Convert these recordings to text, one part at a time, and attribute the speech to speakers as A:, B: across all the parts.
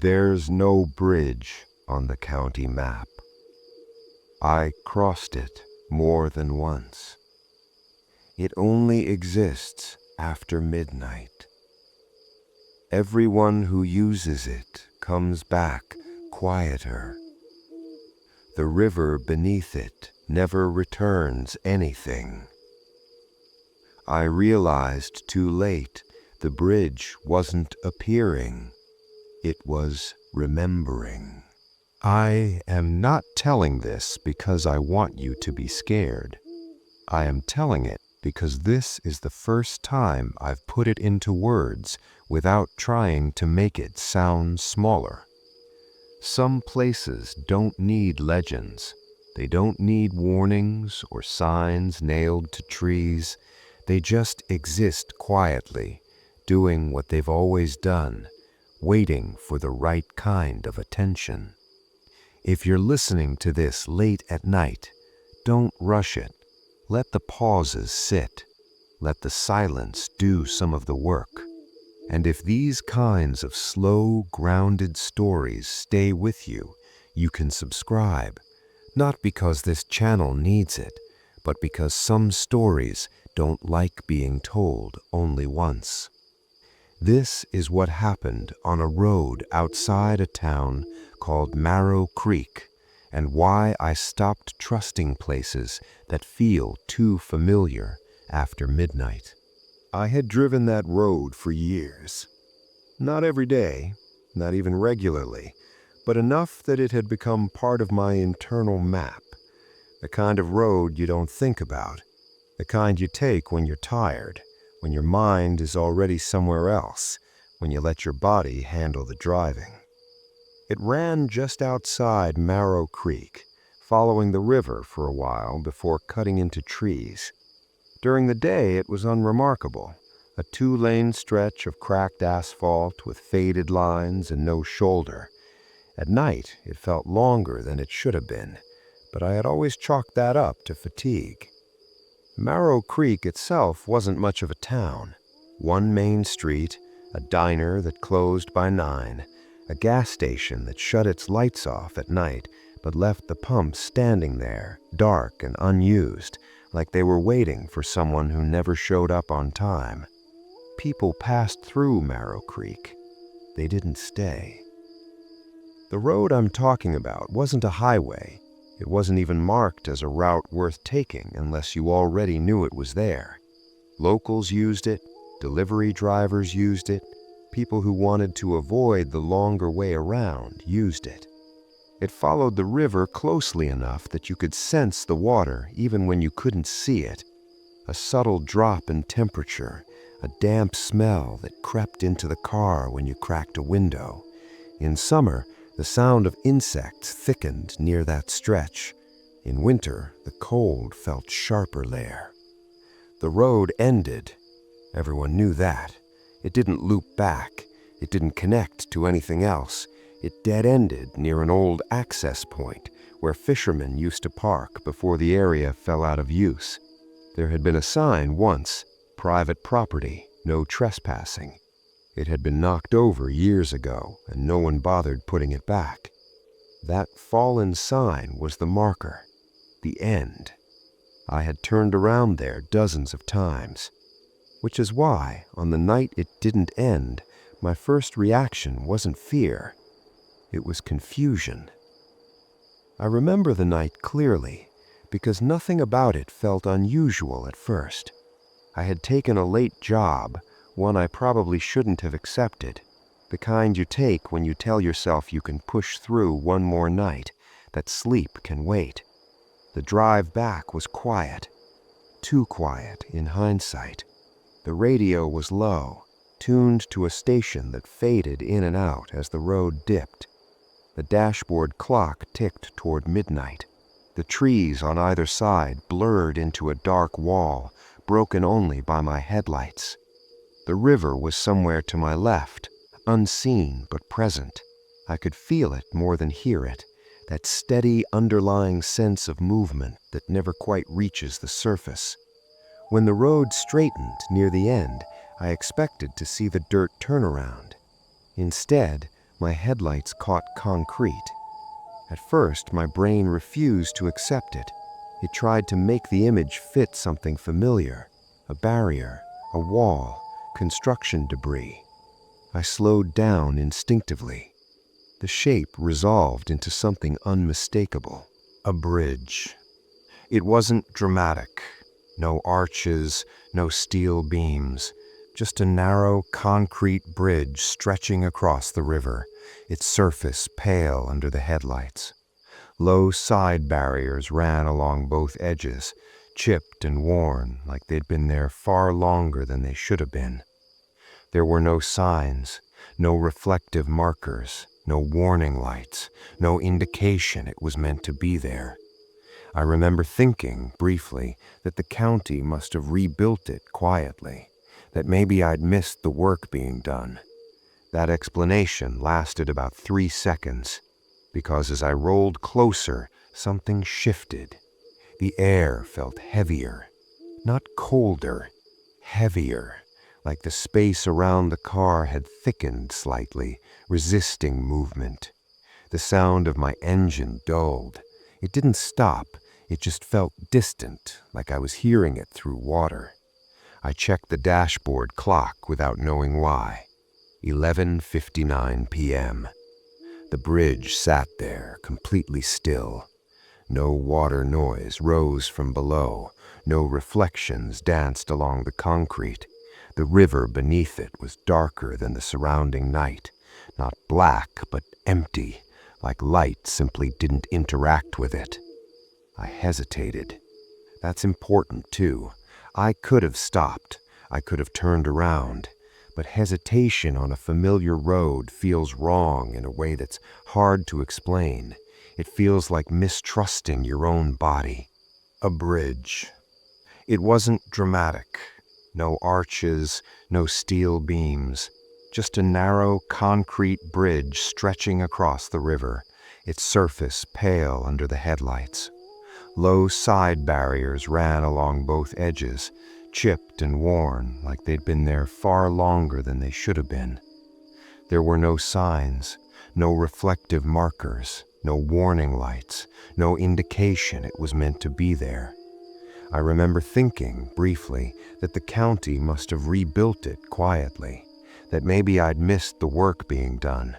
A: There's no bridge on the county map. I crossed it more than once. It only exists after midnight. Everyone who uses it comes back quieter. The river beneath it never returns anything. I realized too late the bridge wasn't appearing. It was remembering. I am not telling this because I want you to be scared. I am telling it because this is the first time I've put it into words without trying to make it sound smaller. Some places don't need legends. They don't need warnings or signs nailed to trees. They just exist quietly, doing what they've always done, waiting for the right kind of attention. If you're listening to this late at night, don't rush it. Let the pauses sit. Let the silence do some of the work. And if these kinds of slow, grounded stories stay with you, you can subscribe. Not because this channel needs it, but because some stories don't like being told only once. This is what happened on a road outside a town called Marrow Creek, and why I stopped trusting places that feel too familiar after midnight. I had driven that road for years. Not every day, not even regularly, but enough that it had become part of my internal map. The kind of road you don't think about, the kind you take when you're tired, when your mind is already somewhere else, when you let your body handle the driving. It ran just outside Marrow Creek, following the river for a while before cutting into trees. During the day, it was unremarkable, a 2-lane stretch of cracked asphalt with faded lines and no shoulder. At night, it felt longer than it should have been, but I had always chalked that up to fatigue. Marrow Creek itself wasn't much of a town. One main street, a diner that closed by 9, a gas station that shut its lights off at night but left the pumps standing there, dark and unused, like they were waiting for someone who never showed up on time. People passed through Marrow Creek. They didn't stay. The road I'm talking about wasn't a highway. It wasn't even marked as a route worth taking unless you already knew it was there. Locals used it, delivery drivers used it, people who wanted to avoid the longer way around used it. It followed the river closely enough that you could sense the water even when you couldn't see it. A subtle drop in temperature, a damp smell that crept into the car when you cracked a window. In summer, the sound of insects thickened near that stretch. In winter, the cold felt sharper there. The road ended. Everyone knew that. It didn't loop back. It didn't connect to anything else. It dead-ended near an old access point where fishermen used to park before the area fell out of use. There had been a sign once, private property, no trespassing. It had been knocked over years ago, and no one bothered putting it back. That fallen sign was the marker, the end. I had turned around there dozens of times, which is why, on the night it didn't end, my first reaction wasn't fear. It was confusion. I remember the night clearly, because nothing about it felt unusual at first. I had taken a late job, one I probably shouldn't have accepted, the kind you take when you tell yourself you can push through one more night, that sleep can wait. The drive back was quiet, too quiet in hindsight. The radio was low, tuned to a station that faded in and out as the road dipped. The dashboard clock ticked toward midnight. The trees on either side blurred into a dark wall, broken only by my headlights. The river was somewhere to my left, unseen but present. I could feel it more than hear it, that steady underlying sense of movement that never quite reaches the surface. When the road straightened near the end, I expected to see the dirt turnaround. Instead, My headlights caught concrete. At first, my brain refused to accept it. It tried to make the image fit something familiar, a barrier, a wall, construction debris. I slowed down instinctively. The shape resolved into something unmistakable, a bridge. It wasn't dramatic. No arches, no steel beams, just a narrow concrete bridge stretching across the river, its surface pale under the headlights. Low side barriers ran along both edges, chipped and worn like they'd been there far longer than they should have been. There were no signs, no reflective markers, no warning lights, no indication it was meant to be there. I remember thinking, briefly, that the county must have rebuilt it quietly, that maybe I'd missed the work being done. That explanation lasted about 3 seconds, because as I rolled closer, something shifted. The air felt heavier, not colder, heavier, like the space around the car had thickened slightly, resisting movement. The sound of my engine dulled. It didn't stop, it just felt distant, like I was hearing it through water. I checked the dashboard clock without knowing why. 11:59 p.m. The bridge sat there, completely still. No water noise rose from below, no reflections danced along the concrete. The river beneath it was darker than the surrounding night, not black, but empty, like light simply didn't interact with it. I hesitated. That's important, too. I could have stopped. I could have turned around. But hesitation on a familiar road feels wrong in a way that's hard to explain. It feels like mistrusting your own body. A bridge. It wasn't dramatic. No arches, no steel beams. Just a narrow concrete bridge stretching across the river, its surface pale under the headlights. Low side barriers ran along both edges, chipped and worn like they'd been there far longer than they should have been. There were no signs, no reflective markers, no warning lights, no indication it was meant to be there. I remember thinking, briefly, that the county must have rebuilt it quietly, that maybe I'd missed the work being done.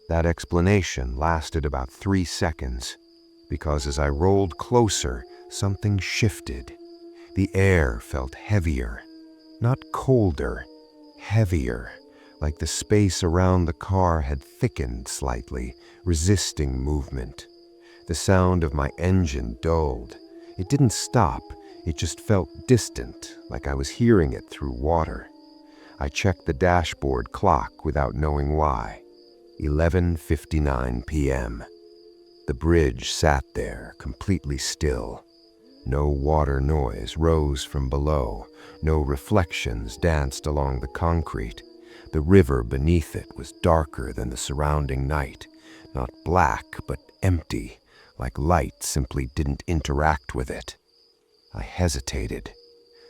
A: That explanation lasted about 3 seconds, because as I rolled closer, something shifted. The air felt heavier, not colder, heavier, like the space around the car had thickened slightly, resisting movement. The sound of my engine dulled. It didn't stop, it just felt distant, like I was hearing it through water. I checked the dashboard clock without knowing why. 11:59 p.m. The bridge sat there, completely still. No water noise rose from below, no reflections danced along the concrete. The river beneath it was darker than the surrounding night, not black, but empty, like light simply didn't interact with it. I hesitated.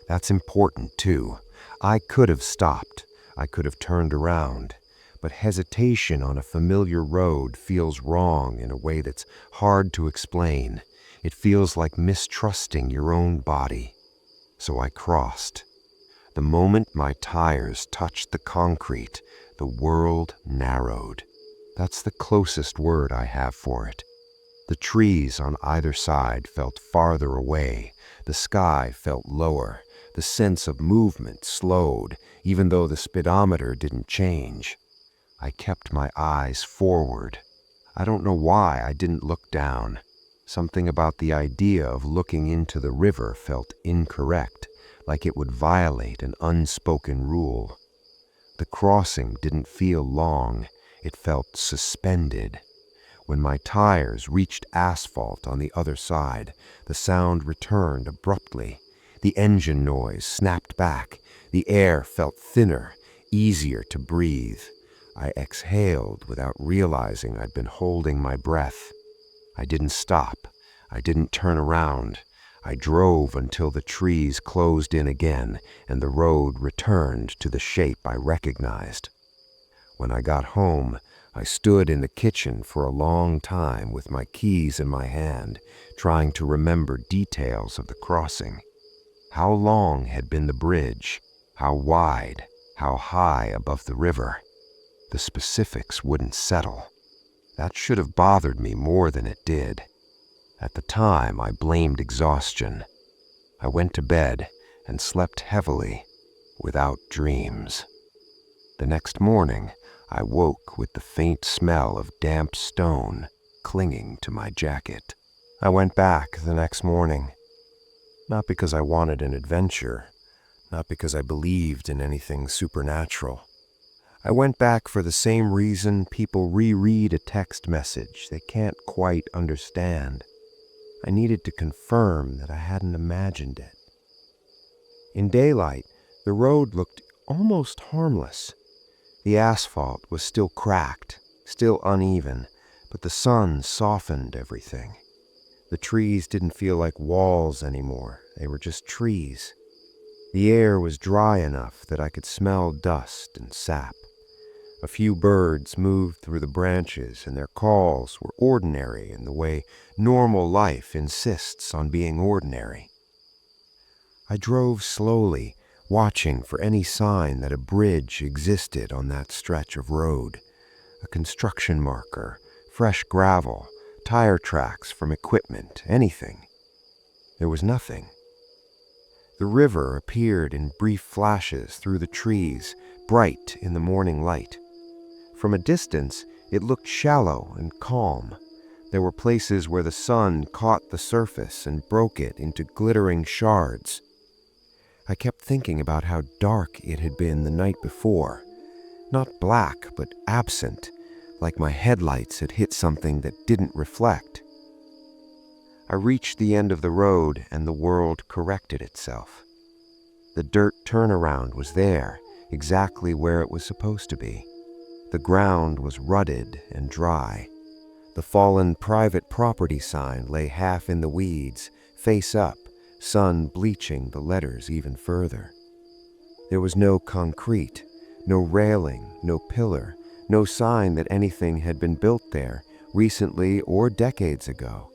A: That's important, too. I could have stopped. I could have turned around. But hesitation on a familiar road feels wrong in a way that's hard to explain. It feels like mistrusting your own body. So I crossed. The moment my tires touched the concrete, the world narrowed. That's the closest word I have for it. The trees on either side felt farther away. The sky felt lower. The sense of movement slowed, even though the speedometer didn't change. I kept my eyes forward. I don't know why I didn't look down. Something about the idea of looking into the river felt incorrect, like it would violate an unspoken rule. The crossing didn't feel long. It felt suspended. When my tires reached asphalt on the other side, the sound returned abruptly. The engine noise snapped back. The air felt thinner, easier to breathe. I exhaled without realizing I'd been holding my breath. I didn't stop. I didn't turn around. I drove until the trees closed in again and the road returned to the shape I recognized. When I got home, I stood in the kitchen for a long time with my keys in my hand, trying to remember details of the crossing. How long had been the bridge? How wide? How high above the river? The specifics wouldn't settle. That should have bothered me more than it did. At the time, I blamed exhaustion. I went to bed and slept heavily, without dreams. The next morning, I woke with the faint smell of damp stone clinging to my jacket. I went back the next morning, not because I wanted an adventure, not because I believed in anything supernatural. I went back for the same reason people reread a text message they can't quite understand. I needed to confirm that I hadn't imagined it. In daylight, the road looked almost harmless. The asphalt was still cracked, still uneven, but the sun softened everything. The trees didn't feel like walls anymore. They were just trees. The air was dry enough that I could smell dust and sap. A few birds moved through the branches, and their calls were ordinary in the way normal life insists on being ordinary. I drove slowly, watching for any sign that a bridge existed on that stretch of road. A construction marker, fresh gravel, tire tracks from equipment, anything. There was nothing. The river appeared in brief flashes through the trees, bright in the morning light. From a distance, it looked shallow and calm. There were places where the sun caught the surface and broke it into glittering shards. I kept thinking about how dark it had been the night before. Not black, but absent, like my headlights had hit something that didn't reflect. I reached the end of the road and the world corrected itself. The dirt turnaround was there, exactly where it was supposed to be. The ground was rutted and dry. The fallen private property sign lay half in the weeds, face up, sun bleaching the letters even further. There was no concrete, no railing, no pillar, no sign that anything had been built there, recently or decades ago.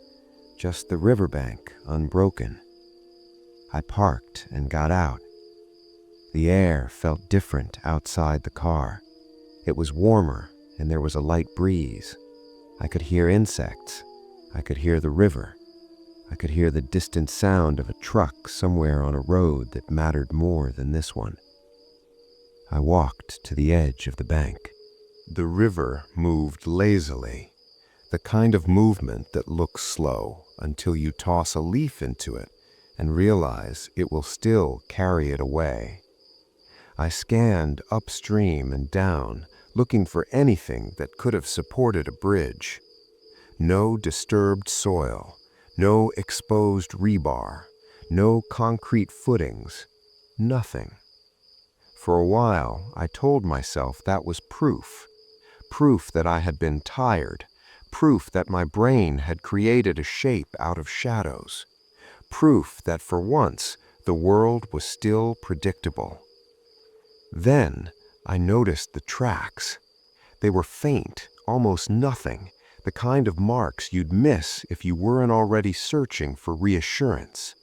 A: Just the riverbank, unbroken. I parked and got out. The air felt different outside the car. It was warmer, and there was a light breeze. I could hear insects. I could hear the river. I could hear the distant sound of a truck somewhere on a road that mattered more than this one. I walked to the edge of the bank. The river moved lazily, the kind of movement that looks slow until you toss a leaf into it and realize it will still carry it away. I scanned upstream and down, looking for anything that could have supported a bridge. No disturbed soil, no exposed rebar, no concrete footings, nothing. For a while, I told myself that was proof that I had been tired, proof that my brain had created a shape out of shadows, proof that for once the world was still predictable. Then I noticed the tracks. They were faint, almost nothing, the kind of marks you'd miss if you weren't already searching for reassurance.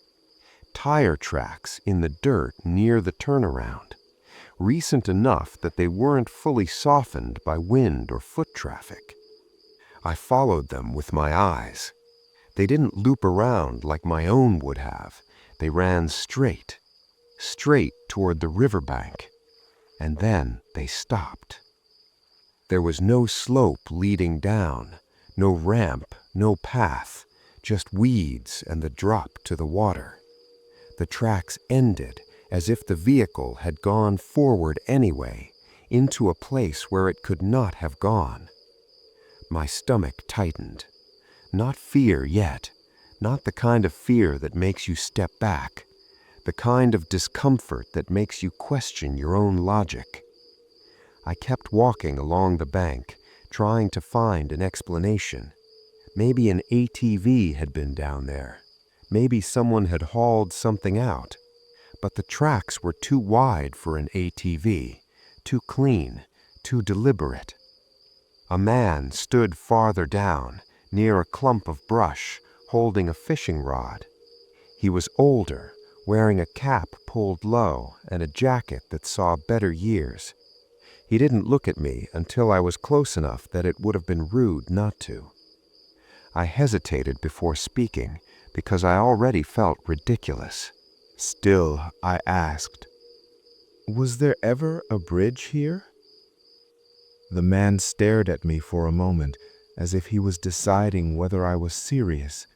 A: Tire tracks in the dirt near the turnaround, recent enough that they weren't fully softened by wind or foot traffic. I followed them with my eyes. They didn't loop around like my own would have. They ran straight toward the riverbank. And then they stopped. There was no slope leading down, no ramp, no path, just weeds and the drop to the water. The tracks ended as if the vehicle had gone forward anyway, into a place where it could not have gone. My stomach tightened. Not fear yet, not the kind of fear that makes you step back, the kind of discomfort that makes you question your own logic. I kept walking along the bank, trying to find an explanation. Maybe an ATV had been down there. Maybe someone had hauled something out. But the tracks were too wide for an ATV, too clean, too deliberate. A man stood farther down, near a clump of brush, holding a fishing rod. He was older, wearing a cap pulled low and a jacket that saw better years. He didn't look at me until I was close enough that it would have been rude not to. I hesitated before speaking because I already felt ridiculous. Still, I asked, "Was there ever a bridge here?" The man stared at me for a moment as if he was deciding whether I was serious.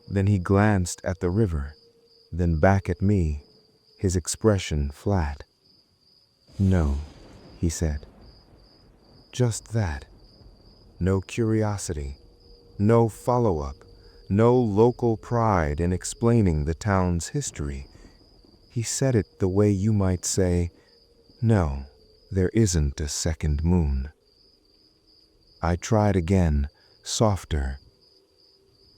A: Then he glanced at the river, then back at me, his expression flat. "No," he said. Just that. No curiosity, no follow-up, no local pride in explaining the town's history. He said it the way you might say, "No, there isn't a second moon." I tried again, softer.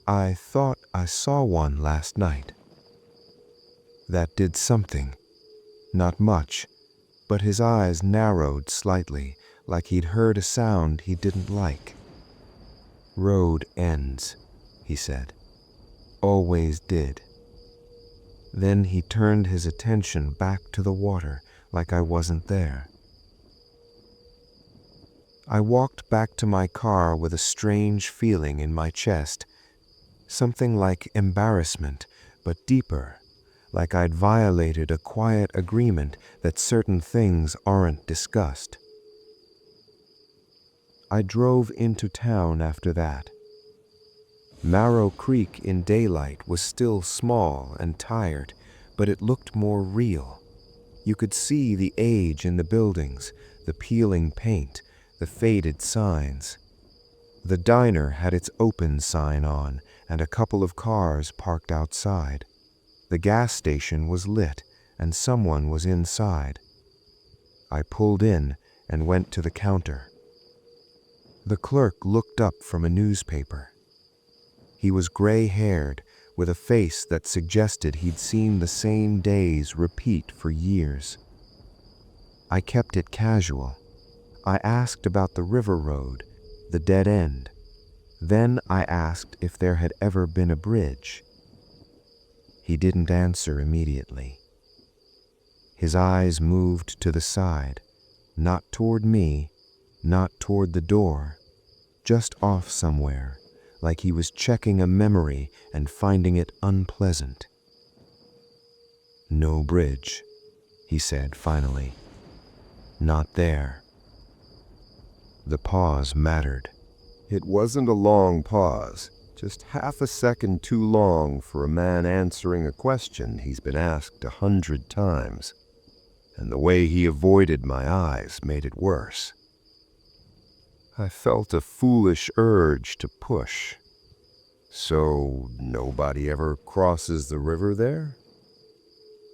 A: "I thought I saw one last night." That did something. Not much, but his eyes narrowed slightly, like he'd heard a sound he didn't like. "Road ends," he said. "Always did." Then he turned his attention back to the water, like I wasn't there. I walked back to my car with a strange feeling in my chest. Something like embarrassment, but deeper, like I'd violated a quiet agreement that certain things aren't discussed. I drove into town after that. Marrow Creek in daylight was still small and tired, but it looked more real. You could see the age in the buildings, the peeling paint, the faded signs. The diner had its open sign on, and a couple of cars parked outside. The gas station was lit, and someone was inside. I pulled in and went to the counter. The clerk looked up from a newspaper. He was gray-haired, with a face that suggested he'd seen the same days repeat for years. I kept it casual. I asked about the river road, the dead end. Then I asked if there had ever been a bridge. He didn't answer immediately. His eyes moved to the side, not toward me, not toward the door, just off somewhere, like he was checking a memory and finding it unpleasant. "No bridge," he said finally. "Not there." The pause mattered. It wasn't a long pause, just half a second too long for a man answering a question he's been asked 100 times. And the way he avoided my eyes made it worse. I felt a foolish urge to push. "So nobody ever crosses the river there?"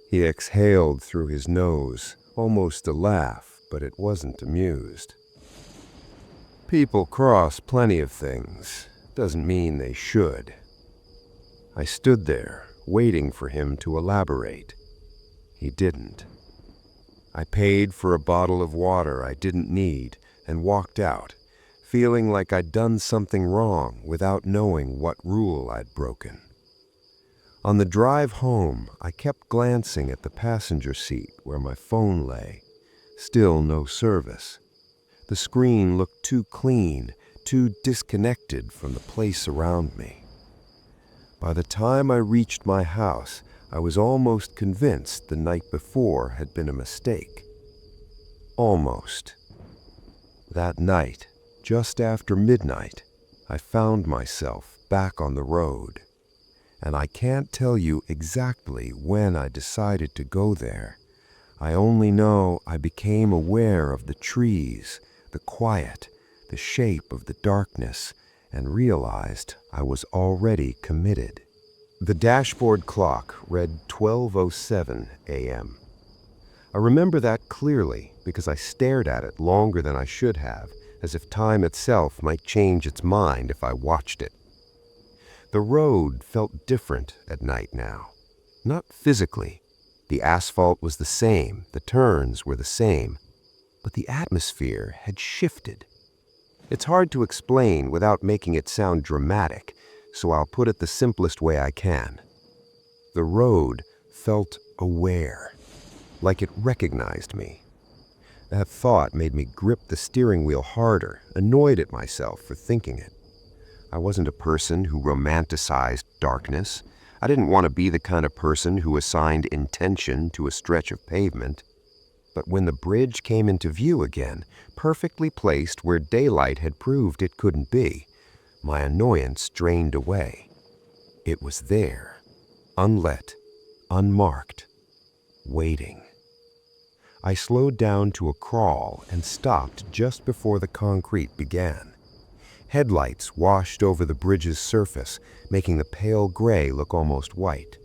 A: He exhaled through his nose, almost a laugh, but it wasn't amused. "People cross plenty of things. Doesn't mean they should." I stood there, waiting for him to elaborate. He didn't. I paid for a bottle of water I didn't need and walked out, feeling like I'd done something wrong without knowing what rule I'd broken. On the drive home, I kept glancing at the passenger seat where my phone lay. Still no service. The screen looked too clean, too disconnected from the place around me. By the time I reached my house, I was almost convinced the night before had been a mistake. Almost. That night, just after midnight, I found myself back on the road. And I can't tell you exactly when I decided to go there. I only know I became aware of the trees, the quiet, the shape of the darkness, and realized I was already committed. The dashboard clock read 12:07 a.m. I remember that clearly because I stared at it longer than I should have, as if time itself might change its mind if I watched it. The road felt different at night now. Not physically. The asphalt was the same, the turns were the same, but the atmosphere had shifted. It's hard to explain without making it sound dramatic, so I'll put it the simplest way I can. The road felt aware, like it recognized me. That thought made me grip the steering wheel harder, annoyed at myself for thinking it. I wasn't a person who romanticized darkness. I didn't want to be the kind of person who assigned intention to a stretch of pavement. But when the bridge came into view again, perfectly placed where daylight had proved it couldn't be, my annoyance drained away. It was there, unlit, unmarked, waiting. I slowed down to a crawl and stopped just before the concrete began. Headlights washed over the bridge's surface, making the pale gray look almost white.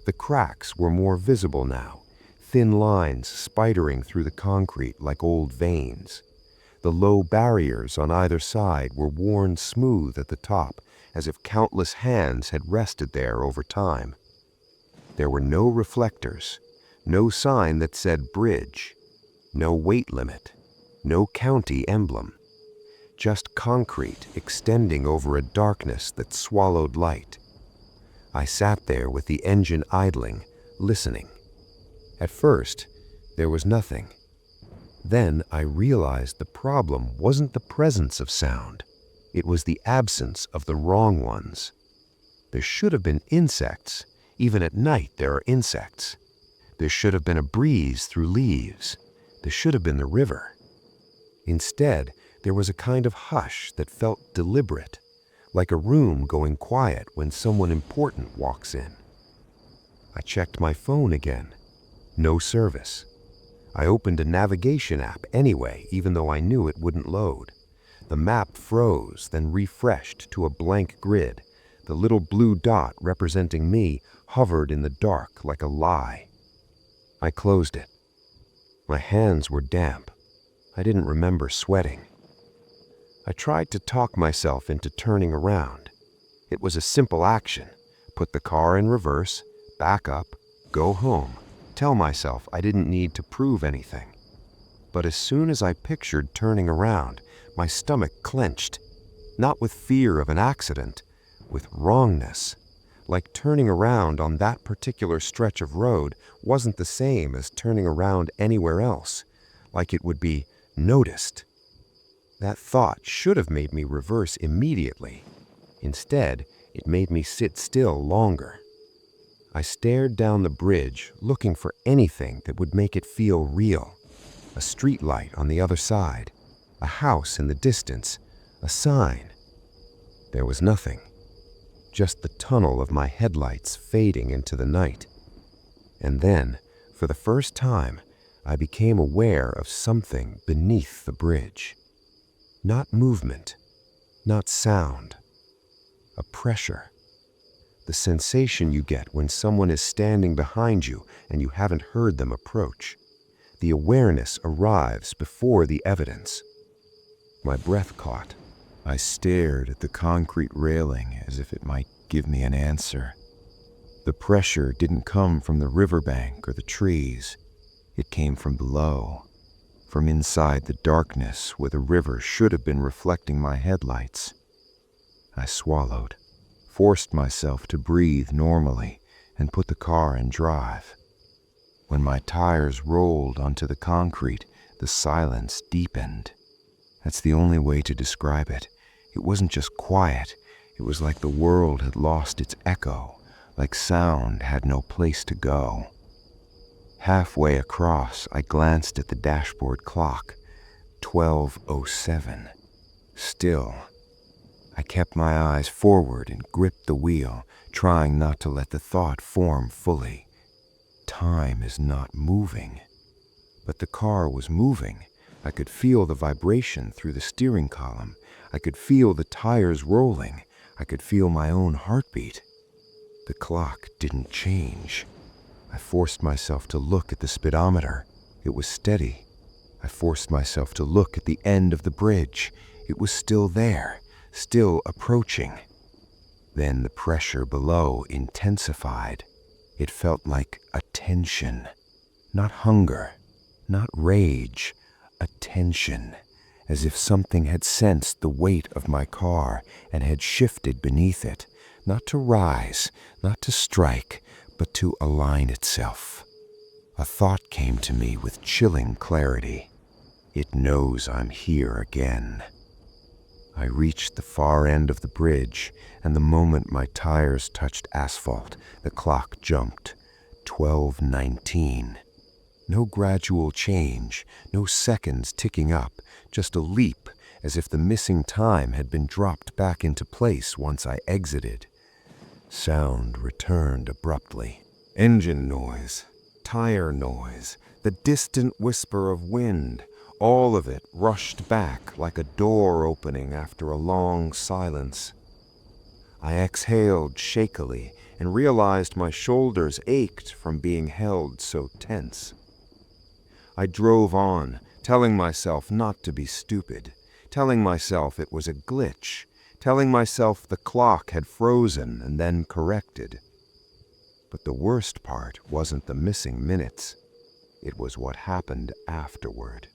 A: The cracks were more visible now, thin lines spidering through the concrete like old veins. The low barriers on either side were worn smooth at the top, as if countless hands had rested there over time. There were no reflectors, no sign that said bridge, no weight limit, no county emblem. Just concrete extending over a darkness that swallowed light. I sat there with the engine idling, listening. At first, there was nothing. Then I realized the problem wasn't the presence of sound. It was the absence of the wrong ones. There should have been insects. Even at night there are insects. There should have been a breeze through leaves. There should have been the river. Instead, there was a kind of hush that felt deliberate, like a room going quiet when someone important walks in. I checked my phone again. No service. I opened a navigation app anyway, even though I knew it wouldn't load. The map froze, then refreshed to a blank grid. The little blue dot representing me hovered in the dark like a lie. I closed it. My hands were damp. I didn't remember sweating. I tried to talk myself into turning around. It was a simple action. Put the car in reverse, back up, go home, tell myself I didn't need to prove anything. But as soon as I pictured turning around, my stomach clenched. Not with fear of an accident, with wrongness. Like turning around on that particular stretch of road wasn't the same as turning around anywhere else. Like it would be noticed. That thought should have made me reverse immediately. Instead, it made me sit still longer. I stared down the bridge, looking for anything that would make it feel real. A street light on the other side, a house in the distance, a sign. There was nothing. Just the tunnel of my headlights fading into the night. And then, for the first time, I became aware of something beneath the bridge. Not movement, not sound, a pressure. The sensation you get when someone is standing behind you and you haven't heard them approach. The awareness arrives before the evidence. My breath caught. I stared at the concrete railing as if it might give me an answer. The pressure didn't come from the riverbank or the trees. It came from below. From inside the darkness where the river should have been reflecting my headlights. I swallowed, forced myself to breathe normally, and put the car in drive. When my tires rolled onto the concrete, the silence deepened. That's the only way to describe it. It wasn't just quiet. It was like the world had lost its echo, like sound had no place to go. Halfway across, I glanced at the dashboard clock. 12:07. Still. I kept my eyes forward and gripped the wheel, trying not to let the thought form fully. Time is not moving. But the car was moving. I could feel the vibration through the steering column. I could feel the tires rolling. I could feel my own heartbeat. The clock didn't change. I forced myself to look at the speedometer. It was steady. I forced myself to look at the end of the bridge. It was still there, still approaching. Then the pressure below intensified. It felt like a tension, not hunger, not rage, a tension, as if something had sensed the weight of my car and had shifted beneath it, not to rise, not to strike, but to align itself. A thought came to me with chilling clarity. It knows I'm here again. I reached the far end of the bridge, and the moment my tires touched asphalt, the clock jumped. 12:19. No gradual change, no seconds ticking up, just a leap, as if the missing time had been dropped back into place once I exited. Sound returned abruptly. Engine noise, tire noise, the distant whisper of wind, all of it rushed back like a door opening after a long silence. I exhaled shakily and realized my shoulders ached from being held so tense. I drove on, telling myself not to be stupid, telling myself it was a glitch, telling myself the clock had frozen and then corrected. But the worst part wasn't the missing minutes. It was what happened afterward.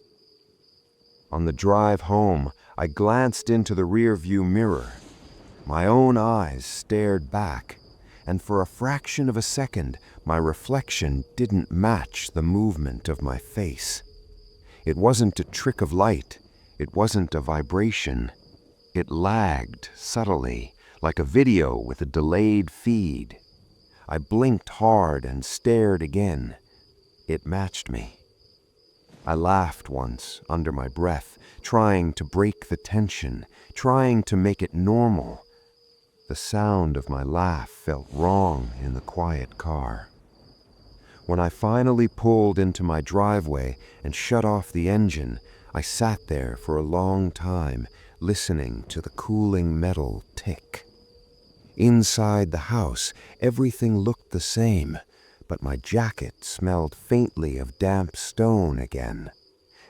A: On the drive home, I glanced into the rearview mirror. My own eyes stared back, and for a fraction of a second, my reflection didn't match the movement of my face. It wasn't a trick of light. It wasn't a vibration. It lagged subtly, like a video with a delayed feed. I blinked hard and stared again. It matched me. I laughed once, under my breath, trying to break the tension, trying to make it normal. The sound of my laugh felt wrong in the quiet car. When I finally pulled into my driveway and shut off the engine, I sat there for a long time, listening to the cooling metal tick. Inside the house, everything looked the same, but my jacket smelled faintly of damp stone again.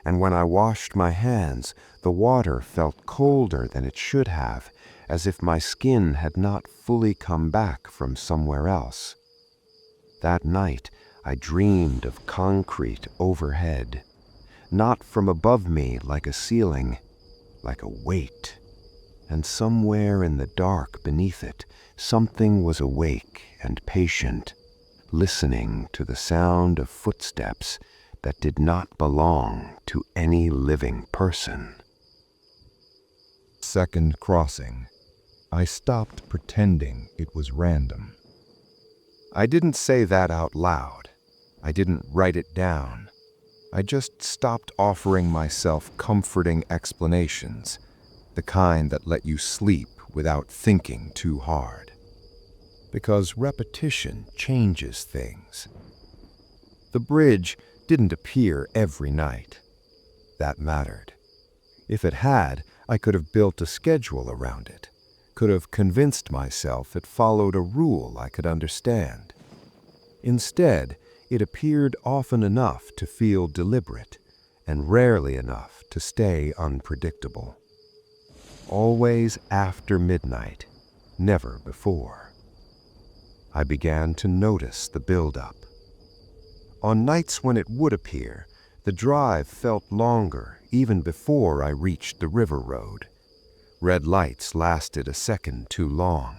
A: And when I washed my hands, the water felt colder than it should have, as if my skin had not fully come back from somewhere else. That night, I dreamed of concrete overhead, not from above me like a ceiling, like a weight. And somewhere in the dark beneath it, something was awake and patient, listening to the sound of footsteps that did not belong to any living person. Second crossing. I stopped pretending it was random. I didn't say that out loud. I didn't write it down. I just stopped offering myself comforting explanations, the kind that let you sleep without thinking too hard. Because repetition changes things. The bridge didn't appear every night. That mattered. If it had, I could have built a schedule around it, could have convinced myself it followed a rule I could understand. Instead, it appeared often enough to feel deliberate, and rarely enough to stay unpredictable. Always after midnight, never before. I began to notice the build-up. On nights when it would appear, the drive felt longer even before I reached the river road. Red lights lasted a second too long.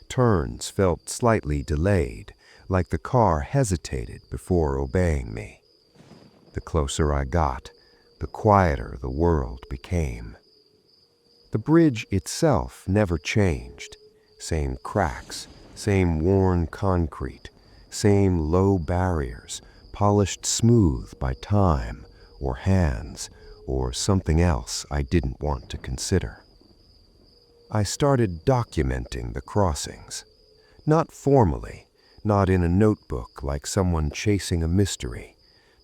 A: Turns felt slightly delayed, like the car hesitated before obeying me. The closer I got, the quieter the world became. The bridge itself never changed. Same cracks, same worn concrete, same low barriers, polished smooth by time or hands or something else I didn't want to consider. I started documenting the crossings. Not formally, not in a notebook like someone chasing a mystery,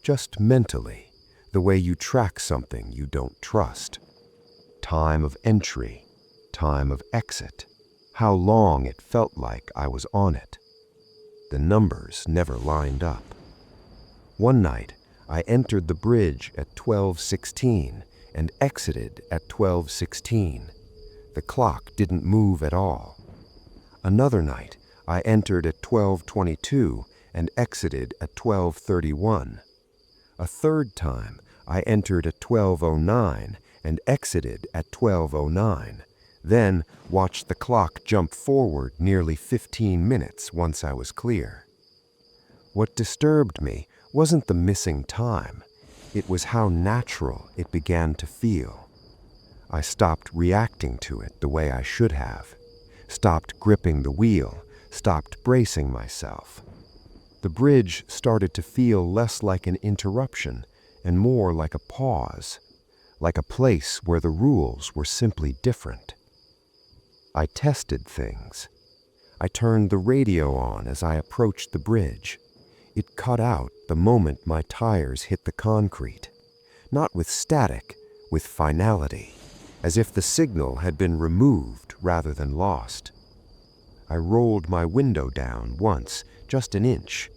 A: just mentally, the way you track something you don't trust. Time of entry, time of exit, how long it felt like I was on it. The numbers never lined up. One night, I entered the bridge at 12:16 and exited at 12:16. The clock didn't move at all. Another night, I entered at 12:22 and exited at 12:31. A third time, I entered at 12:09 and exited at 12:09, then watched the clock jump forward nearly 15 minutes once I was clear. What disturbed me wasn't the missing time. It was how natural it began to feel. I stopped reacting to it the way I should have, stopped gripping the wheel, stopped bracing myself. The bridge started to feel less like an interruption and more like a pause, like a place where the rules were simply different. I tested things. I turned the radio on as I approached the bridge. It cut out the moment my tires hit the concrete, not with static, with finality, as if the signal had been removed rather than lost. I rolled my window down once, just an inch.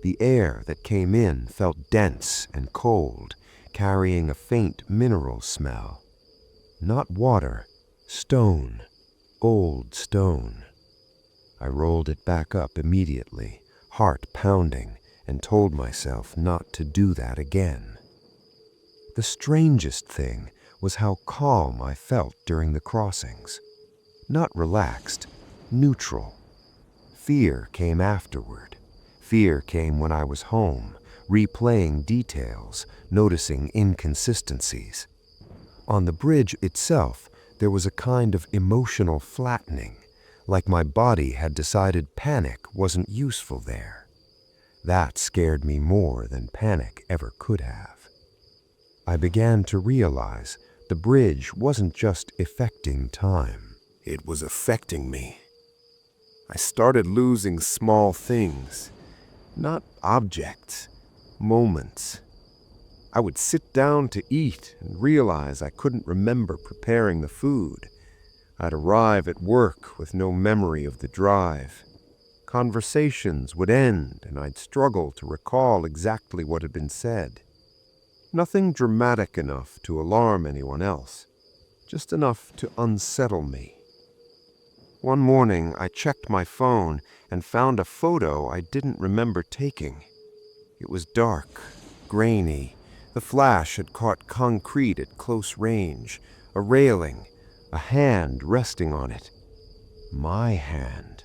A: The air that came in felt dense and cold, carrying a faint mineral smell. Not water, stone, old stone. I rolled it back up immediately, heart pounding, and told myself not to do that again. The strangest thing was how calm I felt during the crossings. Not relaxed, neutral. Fear came afterward. Fear came when I was home, replaying details, noticing inconsistencies. On the bridge itself, there was a kind of emotional flattening, like my body had decided panic wasn't useful there. That scared me more than panic ever could have. I began to realize the bridge wasn't just affecting time. It was affecting me. I started losing small things, not objects, moments. I would sit down to eat and realize I couldn't remember preparing the food. I'd arrive at work with no memory of the drive. Conversations would end and I'd struggle to recall exactly what had been said. Nothing dramatic enough to alarm anyone else, just enough to unsettle me. One morning, I checked my phone and found a photo I didn't remember taking. It was dark, grainy. The flash had caught concrete at close range, a railing, a hand resting on it. My hand.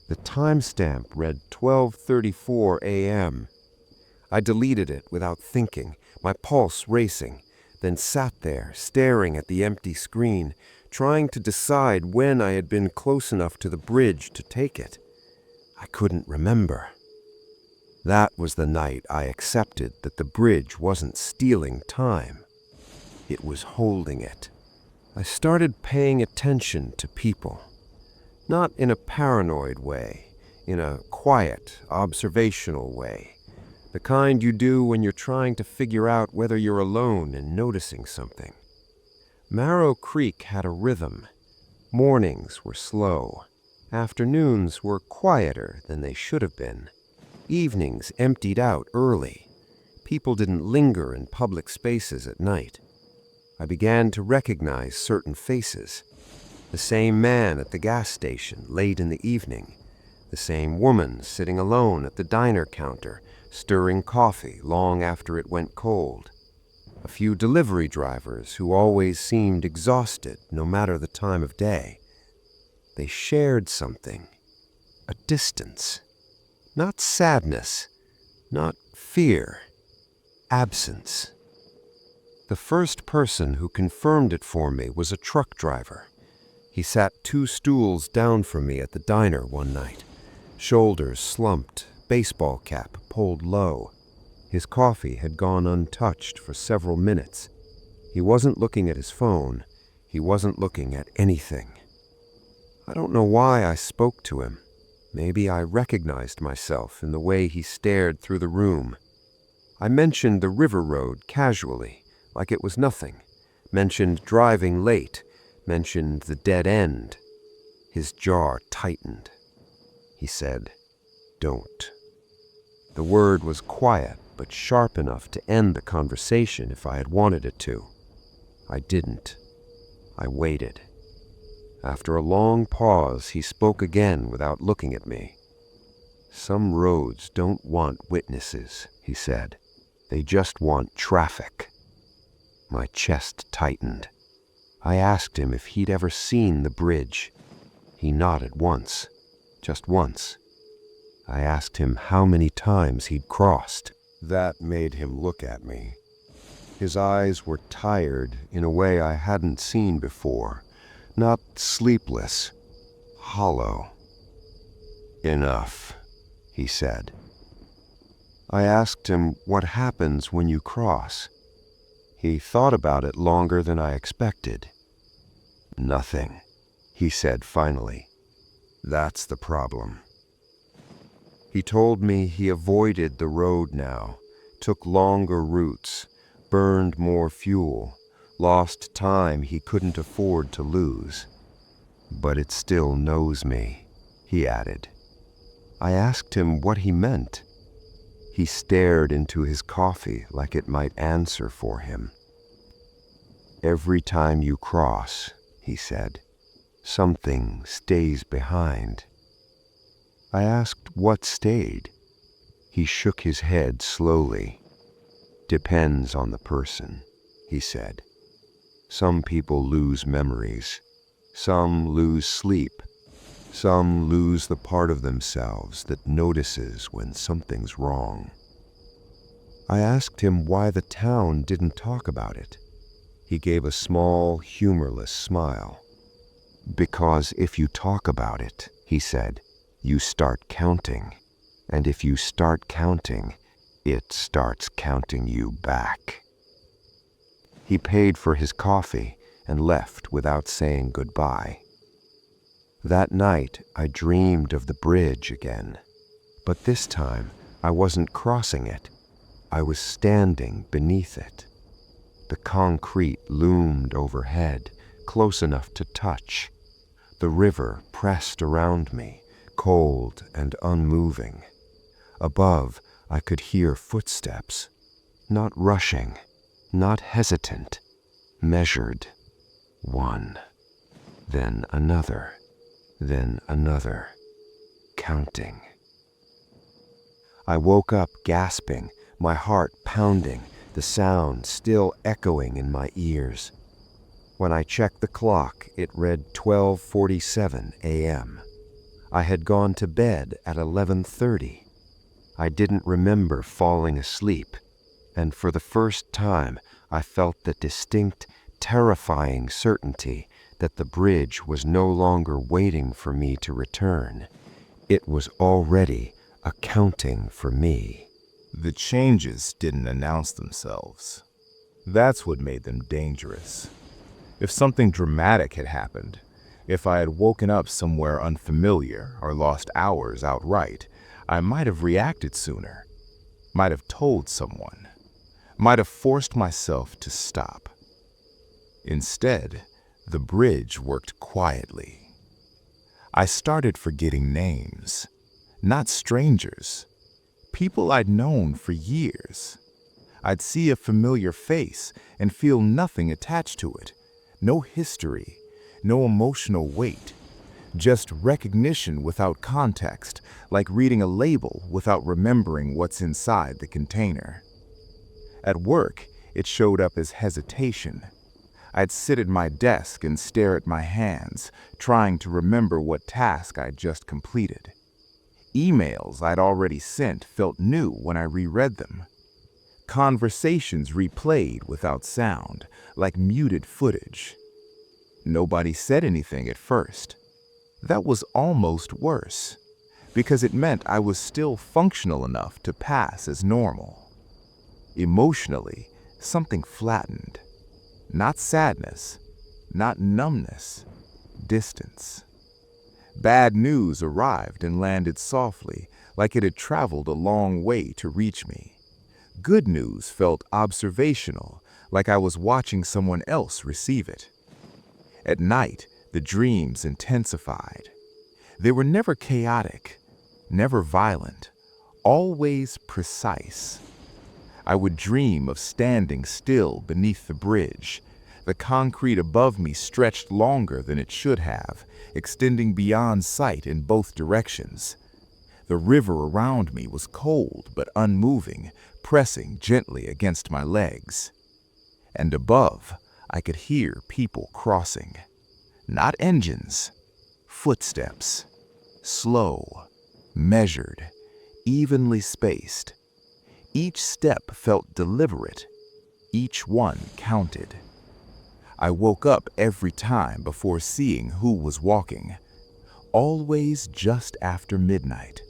A: The timestamp read 12:34 a.m. I deleted it without thinking, my pulse racing, then sat there staring at the empty screen, trying to decide when I had been close enough to the bridge to take it. I couldn't remember. That was the night I accepted that the bridge wasn't stealing time. It was holding it. I started paying attention to people. Not in a paranoid way, in a quiet, observational way. The kind you do when you're trying to figure out whether you're alone and noticing something. Marrow Creek had a rhythm. Mornings were slow. Afternoons were quieter than they should have been. Evenings emptied out early. People didn't linger in public spaces at night. I began to recognize certain faces. The same man at the gas station late in the evening. The same woman sitting alone at the diner counter, stirring coffee long after it went cold. A few delivery drivers who always seemed exhausted no matter the time of day. They shared something. A distance. Not sadness. Not fear. Absence. The first person who confirmed it for me was a truck driver. He sat 2 stools down from me at the diner one night. Shoulders slumped, baseball cap pulled low. His coffee had gone untouched for several minutes. He wasn't looking at his phone. He wasn't looking at anything. I don't know why I spoke to him. Maybe I recognized myself in the way he stared through the room. I mentioned the river road casually, like it was nothing. Mentioned driving late. Mentioned the dead end. His jaw tightened. He said, "Don't." The word was quiet, but sharp enough to end the conversation if I had wanted it to. I didn't. I waited. After a long pause, he spoke again without looking at me. "Some roads don't want witnesses," he said. "They just want traffic." My chest tightened. I asked him if he'd ever seen the bridge. He nodded once, just once. I asked him how many times he'd crossed. That made him look at me. His eyes were tired in a way I hadn't seen before. Not sleepless, hollow. "Enough," he said. I asked him what happens when you cross. He thought about it longer than I expected. "Nothing," he said finally. "That's the problem." He told me he avoided the road now, took longer routes, burned more fuel, lost time he couldn't afford to lose. "But it still knows me," he added. I asked him what he meant. He stared into his coffee like it might answer for him. "Every time you cross," he said, "something stays behind." I asked what stayed. He shook his head slowly. "Depends on the person," he said. "Some people lose memories. Some lose sleep. Some lose the part of themselves that notices when something's wrong." I asked him why the town didn't talk about it. He gave a small, humorless smile. "Because if you talk about it," he said, "you start counting. And if you start counting, it starts counting you back." He paid for his coffee and left without saying goodbye. That night, I dreamed of the bridge again. But this time, I wasn't crossing it. I was standing beneath it. The concrete loomed overhead, close enough to touch. The river pressed around me, cold and unmoving. Above, I could hear footsteps, not rushing, not hesitant, measured. One, then another, counting. I woke up gasping, my heart pounding, the sound still echoing in my ears. When I checked the clock, it read 12:47 a.m. I had gone to bed at 11:30. I didn't remember falling asleep, and for the first time I felt the distinct, terrifying certainty that the bridge was no longer waiting for me to return. It was already accounting for me.
B: The changes didn't announce themselves. That's what made them dangerous. If something dramatic had happened, if I had woken up somewhere unfamiliar or lost hours outright, I might have reacted sooner, might have told someone, might have forced myself to stop. Instead, the bridge worked quietly. I started forgetting names, not strangers, people I'd known for years. I'd see a familiar face and feel nothing attached to it, no history, no emotional weight, just recognition without context, like reading a label without remembering what's inside the container. At work, it showed up as hesitation. I'd sit at my desk and stare at my hands, trying to remember what task I'd just completed. Emails I'd already sent felt new when I reread them. Conversations replayed without sound, like muted footage. Nobody said anything at first. That was almost worse, because it meant I was still functional enough to pass as normal. Emotionally, something flattened. Not sadness, not numbness, distance. Bad news arrived and landed softly, like it had traveled a long way to reach me. Good news felt observational, like I was watching someone else receive it. At night, the dreams intensified. They were never chaotic, never violent, always precise. I would dream of standing still beneath the bridge. The concrete above me stretched longer than it should have, extending beyond sight in both directions. The river around me was cold but unmoving, pressing gently against my legs. And above, I could hear people crossing. Not engines, footsteps. Slow, measured, evenly spaced. Each step felt deliberate. Each one counted. I woke up every time before seeing who was walking, always just after midnight.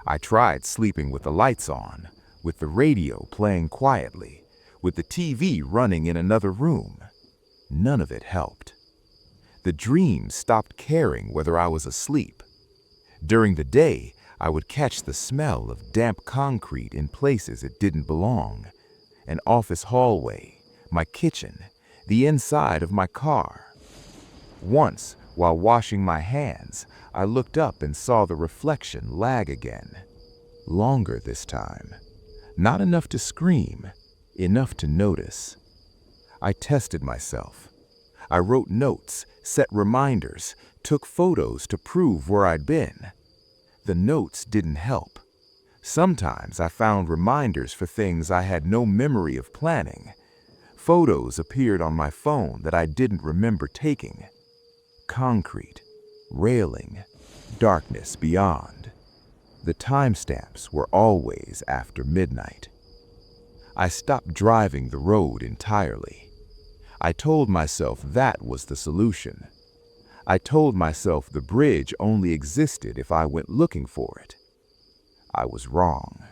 B: I tried sleeping with the lights on, with the radio playing quietly, with the TV running in another room. None of it helped. The dreams stopped caring whether I was asleep. During the day, I would catch the smell of damp concrete in places it didn't belong. An office hallway, my kitchen, the inside of my car. Once, while washing my hands, I looked up and saw the reflection lag again. Longer this time. Not enough to scream, enough to notice. I tested myself. I wrote notes, set reminders, took photos to prove where I'd been. The notes didn't help. Sometimes I found reminders for things I had no memory of planning. Photos appeared on my phone that I didn't remember taking. Concrete, railing, darkness beyond. The timestamps were always after midnight. I stopped driving the road entirely. I told myself that was the solution. I told myself the bridge only existed if I went looking for it. I was wrong.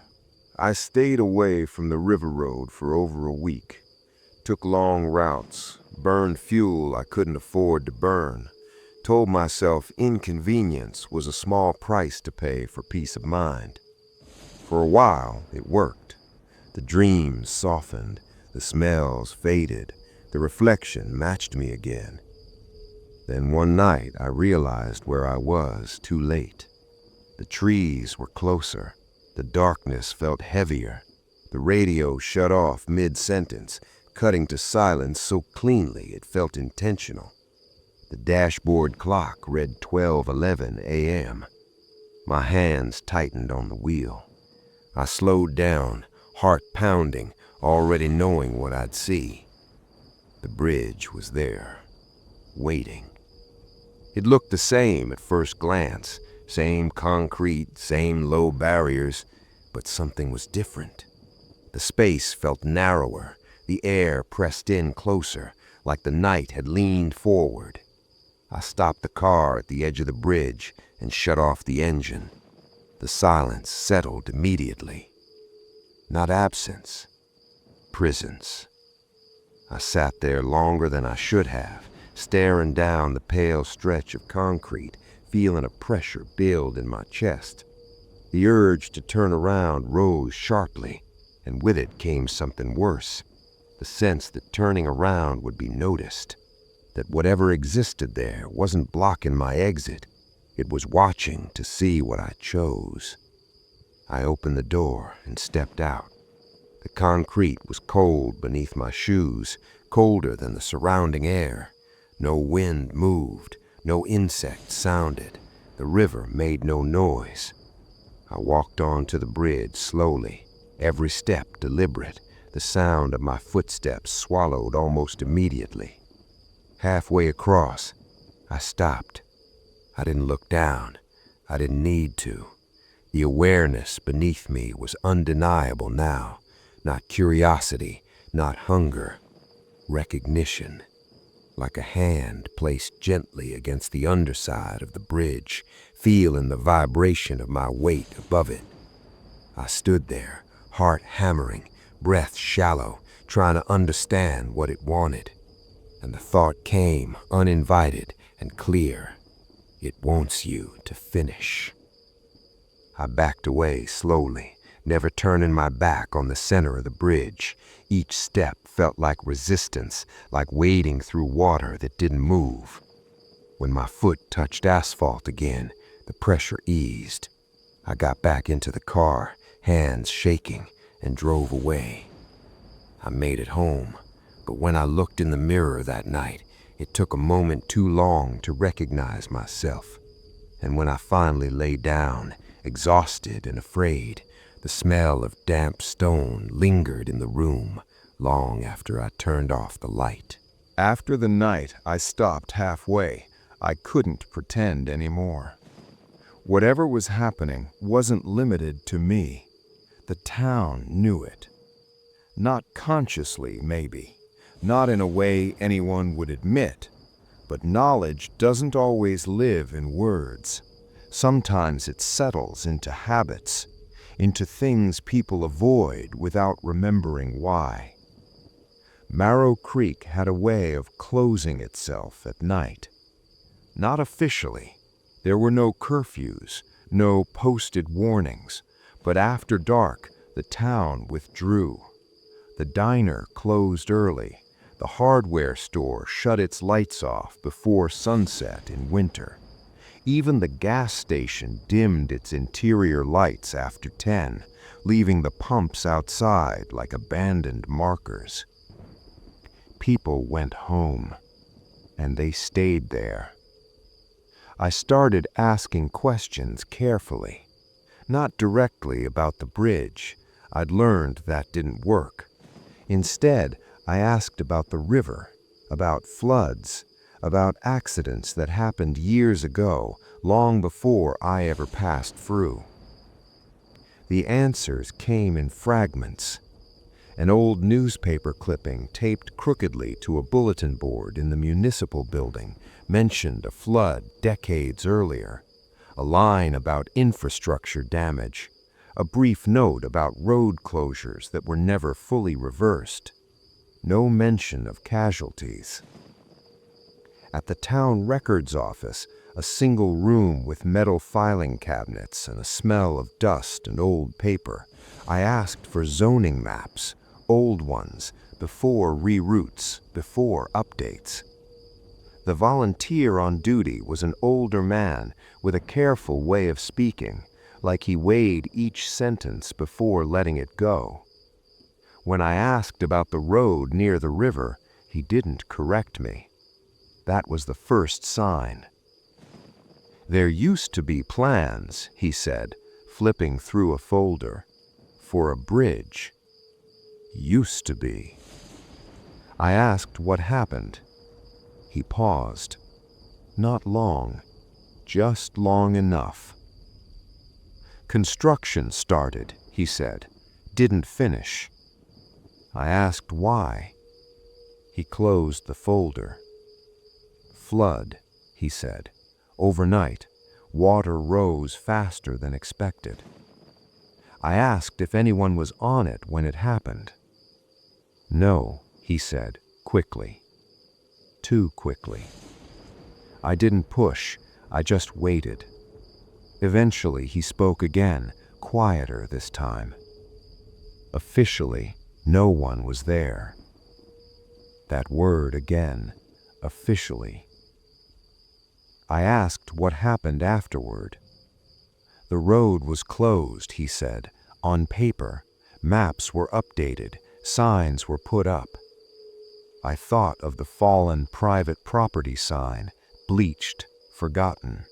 A: I stayed away from the river road for over a week. Took long routes, burned fuel I couldn't afford to burn. Told myself inconvenience was a small price to pay for peace of mind. For a while, it worked. The dreams softened, the smells faded, the reflection matched me again. Then one night I realized where I was too late. The trees were closer. The darkness felt heavier. The radio shut off mid-sentence, cutting to silence so cleanly it felt intentional. The dashboard clock read 12:11 a.m. My hands tightened on the wheel. I slowed down, heart pounding, already knowing what I'd see. The bridge was there, waiting. It looked the same at first glance, same concrete, same low barriers, but something was different. The space felt narrower, the air pressed in closer, like the night had leaned forward. I stopped the car at the edge of the bridge and shut off the engine. The silence settled immediately. Not absence, presence. I sat there longer than I should have, staring down the pale stretch of concrete, feeling a pressure build in my chest. The urge to turn around rose sharply, and with it came something worse. The sense that turning around would be noticed, that whatever existed there wasn't blocking my exit. It was watching to see what I chose. I opened the door and stepped out. The concrete was cold beneath my shoes, colder than the surrounding air. No wind moved, no insect sounded. The river made no noise. I walked onto the bridge slowly, every step deliberate, the sound of my footsteps swallowed almost immediately. Halfway across, I stopped. I didn't look down. I didn't need to. The awareness beneath me was undeniable now. Not curiosity, not hunger. Recognition. Like a hand placed gently against the underside of the bridge, feeling the vibration of my weight above it. I stood there, heart hammering, breath shallow, trying to understand what it wanted. And the thought came, uninvited and clear. It wants you to finish. I backed away slowly, never turning my back on the center of the bridge. Each step felt like resistance, like wading through water that didn't move. When my foot touched asphalt again, the pressure eased. I got back into the car, hands shaking, and drove away. I made it home, but when I looked in the mirror that night, it took a moment too long to recognize myself. And when I finally lay down, exhausted and afraid, the smell of damp stone lingered in the room, long after I turned off the light.
B: After the night, I stopped halfway. I couldn't pretend anymore. Whatever was happening wasn't limited to me. The town knew it. Not consciously, maybe. Not in a way anyone would admit. But knowledge doesn't always live in words. Sometimes it settles into habits, into things people avoid without remembering why. Marrow Creek had a way of closing itself at night. Not officially. There were no curfews, no posted warnings, but after dark, the town withdrew. The diner closed early. The hardware store shut its lights off before sunset in winter. Even the gas station dimmed its interior lights after 10, leaving the pumps outside like abandoned markers. People went home, and they stayed there. I started asking questions carefully, not directly about the bridge. I'd learned that didn't work. Instead, I asked about the river, about floods, about accidents that happened years ago, long before I ever passed through. The answers came in fragments. An old newspaper clipping taped crookedly to a bulletin board in the municipal building mentioned a flood decades earlier, a line about infrastructure damage, a brief note about road closures that were never fully reversed. No mention of casualties. At the town records office, a single room with metal filing cabinets and a smell of dust and old paper, I asked for zoning maps, old ones, before reroutes, before updates. The volunteer on duty was an older man with a careful way of speaking, like he weighed each sentence before letting it go. When I asked about the road near the river, he didn't correct me. That was the first sign. There used to be plans, he said, flipping through a folder, for a bridge. Used to be. I asked what happened. He paused. Not long, just long enough. Construction started, he said, didn't finish. I asked why. He closed the folder. Flood, he said. Overnight, water rose faster than expected. I asked if anyone was on it when it happened. No, he said, quickly. Too quickly. I didn't push, I just waited. Eventually he spoke again, quieter this time. Officially, no one was there. That word again, officially. I asked what happened afterward. The road was closed, he said, on paper. Maps were updated, signs were put up. I thought of the fallen private property sign, bleached, forgotten.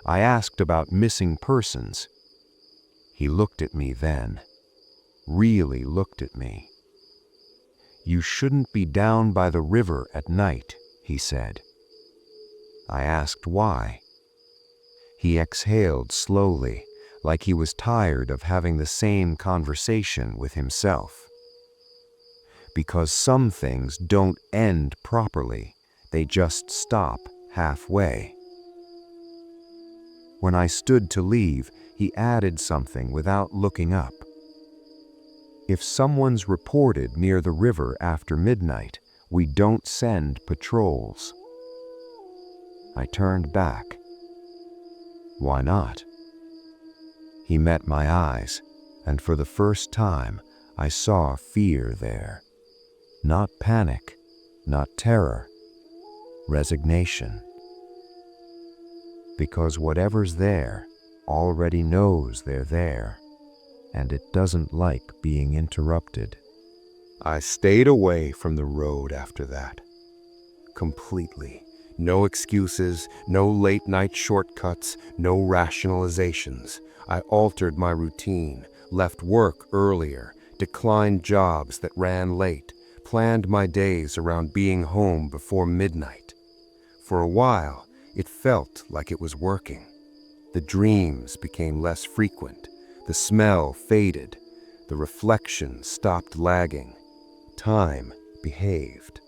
B: I asked about missing persons. He looked at me then, really looked at me. You shouldn't be down by the river at night, he said. I asked why. He exhaled slowly, like he was tired of having the same conversation with himself. Because some things don't end properly, they just stop halfway. When I stood to leave, he added something without looking up. If someone's reported near the river after midnight, we don't send patrols. I turned back. Why not? He met my eyes, and for the first time, I saw fear there. Not panic, not terror, resignation. Because whatever's there already knows they're there, and it doesn't like being interrupted. I stayed away from the road after that. Completely. No excuses, no late-night shortcuts, no rationalizations. I altered my routine, left work earlier,
A: declined jobs that ran late, planned my days around being home before midnight. For a while, it felt like it was working. The dreams became less frequent, the smell faded, the reflection stopped lagging. Time behaved.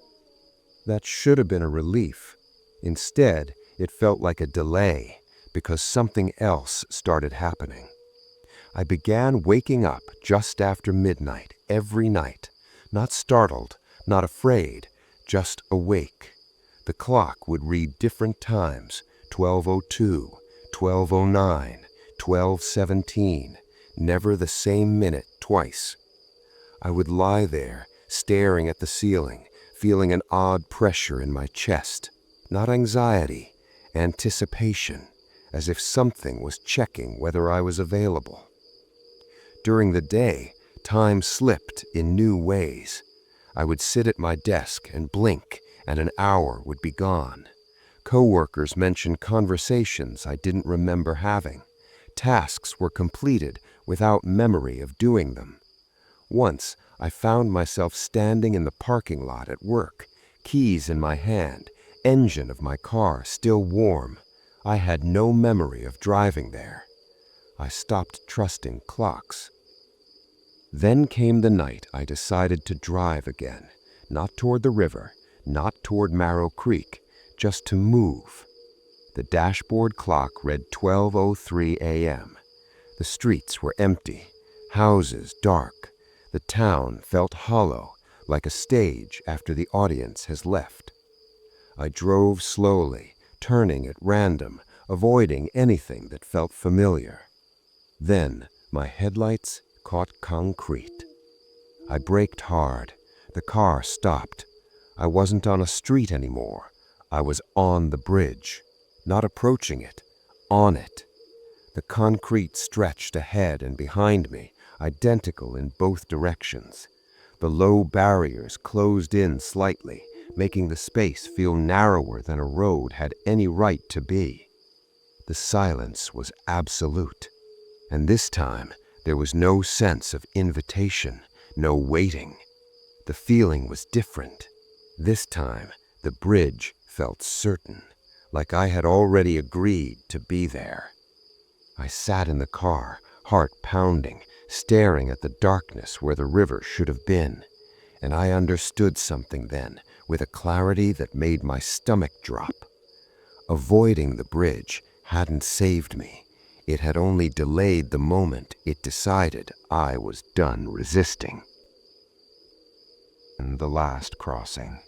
A: That should have been a relief. Instead, it felt like a delay, because something else started happening. I began waking up just after midnight every night, not startled, not afraid, just awake. The clock would read different times, 12:02, 12:09, 12:17, never the same minute twice. I would lie there, staring at the ceiling, feeling an odd pressure in my chest. Not anxiety, anticipation, as if something was checking whether I was available. During the day, time slipped in new ways. I would sit at my desk and blink, and an hour would be gone. Coworkers mentioned conversations I didn't remember having. Tasks were completed without memory of doing them. Once, I found myself standing in the parking lot at work, keys in my hand, engine of my car still warm. I had no memory of driving there. I stopped trusting clocks. Then came the night I decided to drive again, not toward the river, not toward Marrow Creek, just to move. The dashboard clock read 12:03 a.m. The streets were empty, houses dark. The town felt hollow, like a stage after the audience has left. I drove slowly, turning at random, avoiding anything that felt familiar. Then my headlights caught concrete. I braked hard. The car stopped. I wasn't on a street anymore. I was on the bridge, not approaching it, on it. The concrete stretched ahead and behind me, identical in both directions. The low barriers closed in slightly, making the space feel narrower than a road had any right to be. The silence was absolute, and this time there was no sense of invitation, no waiting. The feeling was different. This time, the bridge felt certain, like I had already agreed to be there. I sat in the car, heart pounding, staring at the darkness where the river should have been. And I understood something then, with a clarity that made my stomach drop. Avoiding the bridge hadn't saved me. It had only delayed the moment it decided I was done resisting. And the last crossing.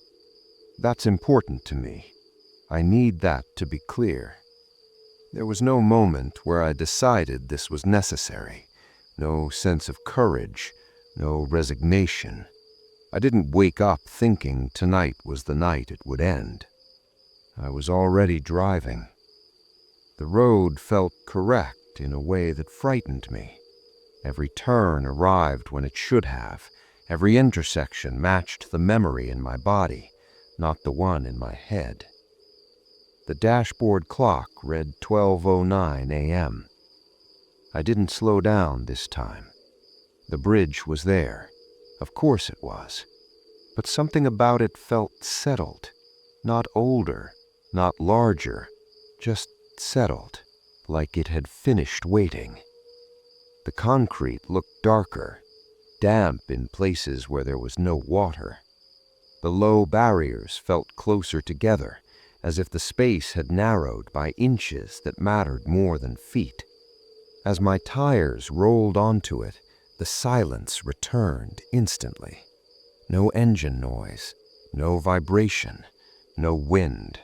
A: That's important to me. I need that to be clear. There was no moment where I decided this was necessary. No sense of courage, no resignation. I didn't wake up thinking tonight was the night it would end. I was already driving. The road felt correct in a way that frightened me. Every turn arrived when it should have. Every intersection matched the memory in my body, not the one in my head. The dashboard clock read 12:09 a.m. I didn't slow down this time. The bridge was there. Of course it was. But something about it felt settled. Not older, not larger, just settled, like it had finished waiting. The concrete looked darker, damp in places where there was no water. The low barriers felt closer together, as if the space had narrowed by inches that mattered more than feet. As my tires rolled onto it, the silence returned instantly. No engine noise, no vibration, no wind.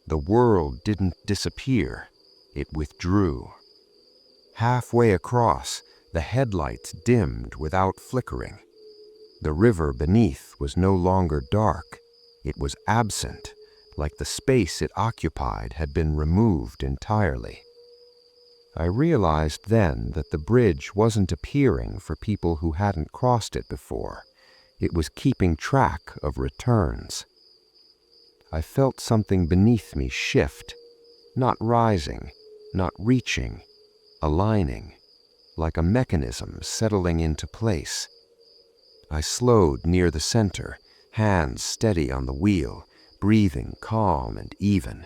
A: The world didn't disappear, it withdrew. Halfway across, the headlights dimmed without flickering. The river beneath was no longer dark, it was absent, like the space it occupied had been removed entirely. I realized then that the bridge wasn't appearing for people who hadn't crossed it before. It was keeping track of returns. I felt something beneath me shift, not rising, not reaching, aligning, like a mechanism settling into place. I slowed near the center, hands steady on the wheel, breathing calm and even.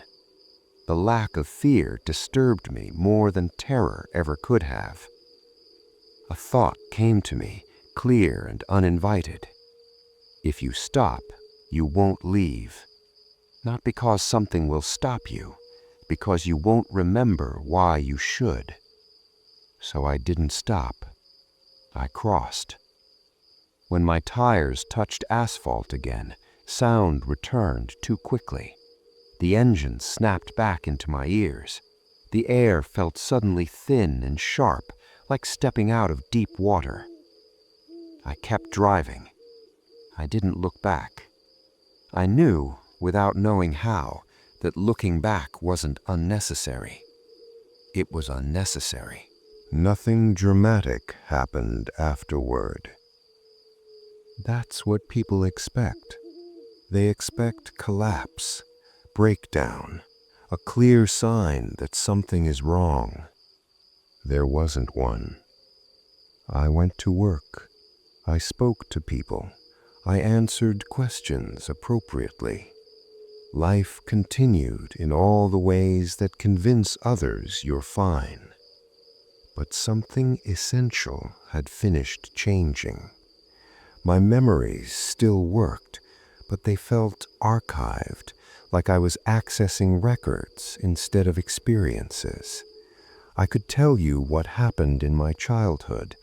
A: The lack of fear disturbed me more than terror ever could have. A thought came to me, clear and uninvited. If you stop, you won't leave. Not because something will stop you, because you won't remember why you should. So I didn't stop. I crossed. When my tires touched asphalt again, sound returned too quickly. The engine snapped back into my ears. The air felt suddenly thin and sharp, like stepping out of deep water. I kept driving. I didn't look back. I knew, without knowing how, that looking back wasn't unnecessary. It was unnecessary.
B: Nothing dramatic happened afterward.
A: That's what people expect. They expect collapse, breakdown, a clear sign that something is wrong. There wasn't one. I went to work. I spoke to people. I answered questions appropriately. Life continued in all the ways that convince others you're fine. But something essential had finished changing. My memories still worked, but they felt archived, like I was accessing records instead of experiences. I could tell you what happened in my childhood,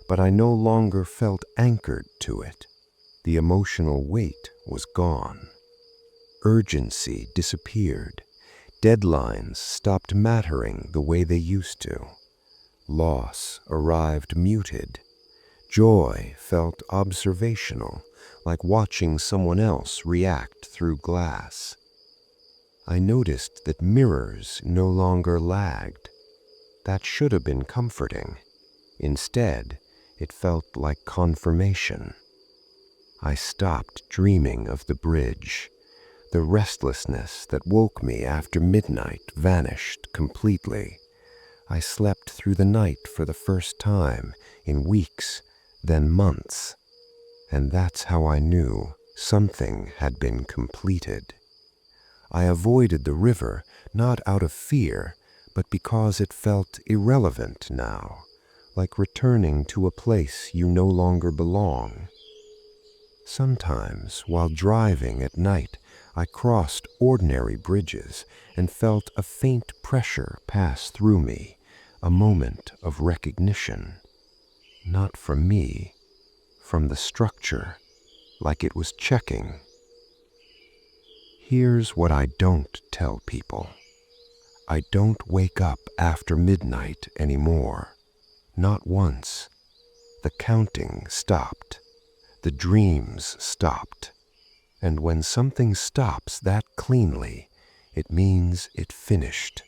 A: but I no longer felt anchored to it. The emotional weight was gone. Urgency disappeared. Deadlines stopped mattering the way they used to. Loss arrived muted. Joy felt observational, like watching someone else react through glass. I noticed that mirrors no longer lagged. That should have been comforting. Instead, it felt like confirmation. I stopped dreaming of the bridge. The restlessness that woke me after midnight vanished completely. I slept through the night for the first time in weeks, then months. And that's how I knew something had been completed. I avoided the river not out of fear, but because it felt irrelevant now, like returning to a place you no longer belong. Sometimes, while driving at night, I crossed ordinary bridges and felt a faint pressure pass through me, a moment of recognition. Not from me, from the structure, like it was checking. Here's what I don't tell people. I don't wake up after midnight anymore. Not once. The counting stopped. The dreams stopped. And when something stops that cleanly, it means it finished.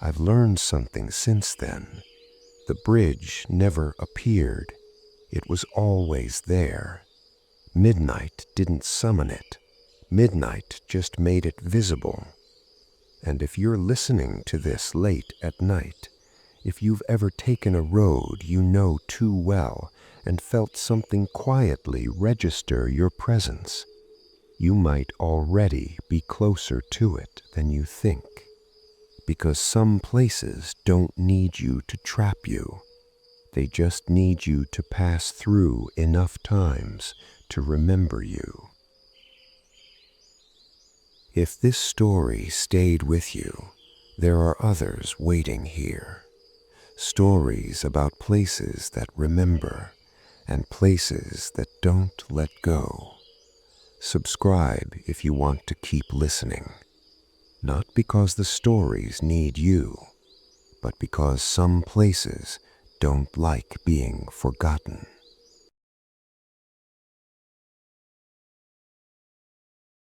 A: I've learned something since then. The bridge never appeared. It was always there. Midnight didn't summon it. Midnight just made it visible. And if you're listening to this late at night, if you've ever taken a road you know too well and felt something quietly register your presence, you might already be closer to it than you think. Because some places don't need you to trap you. They just need you to pass through enough times to remember you. If this story stayed with you, there are others waiting here. Stories about places that remember and places that don't let go. Subscribe if you want to keep listening. Not because the stories need you, but because some places don't like being forgotten.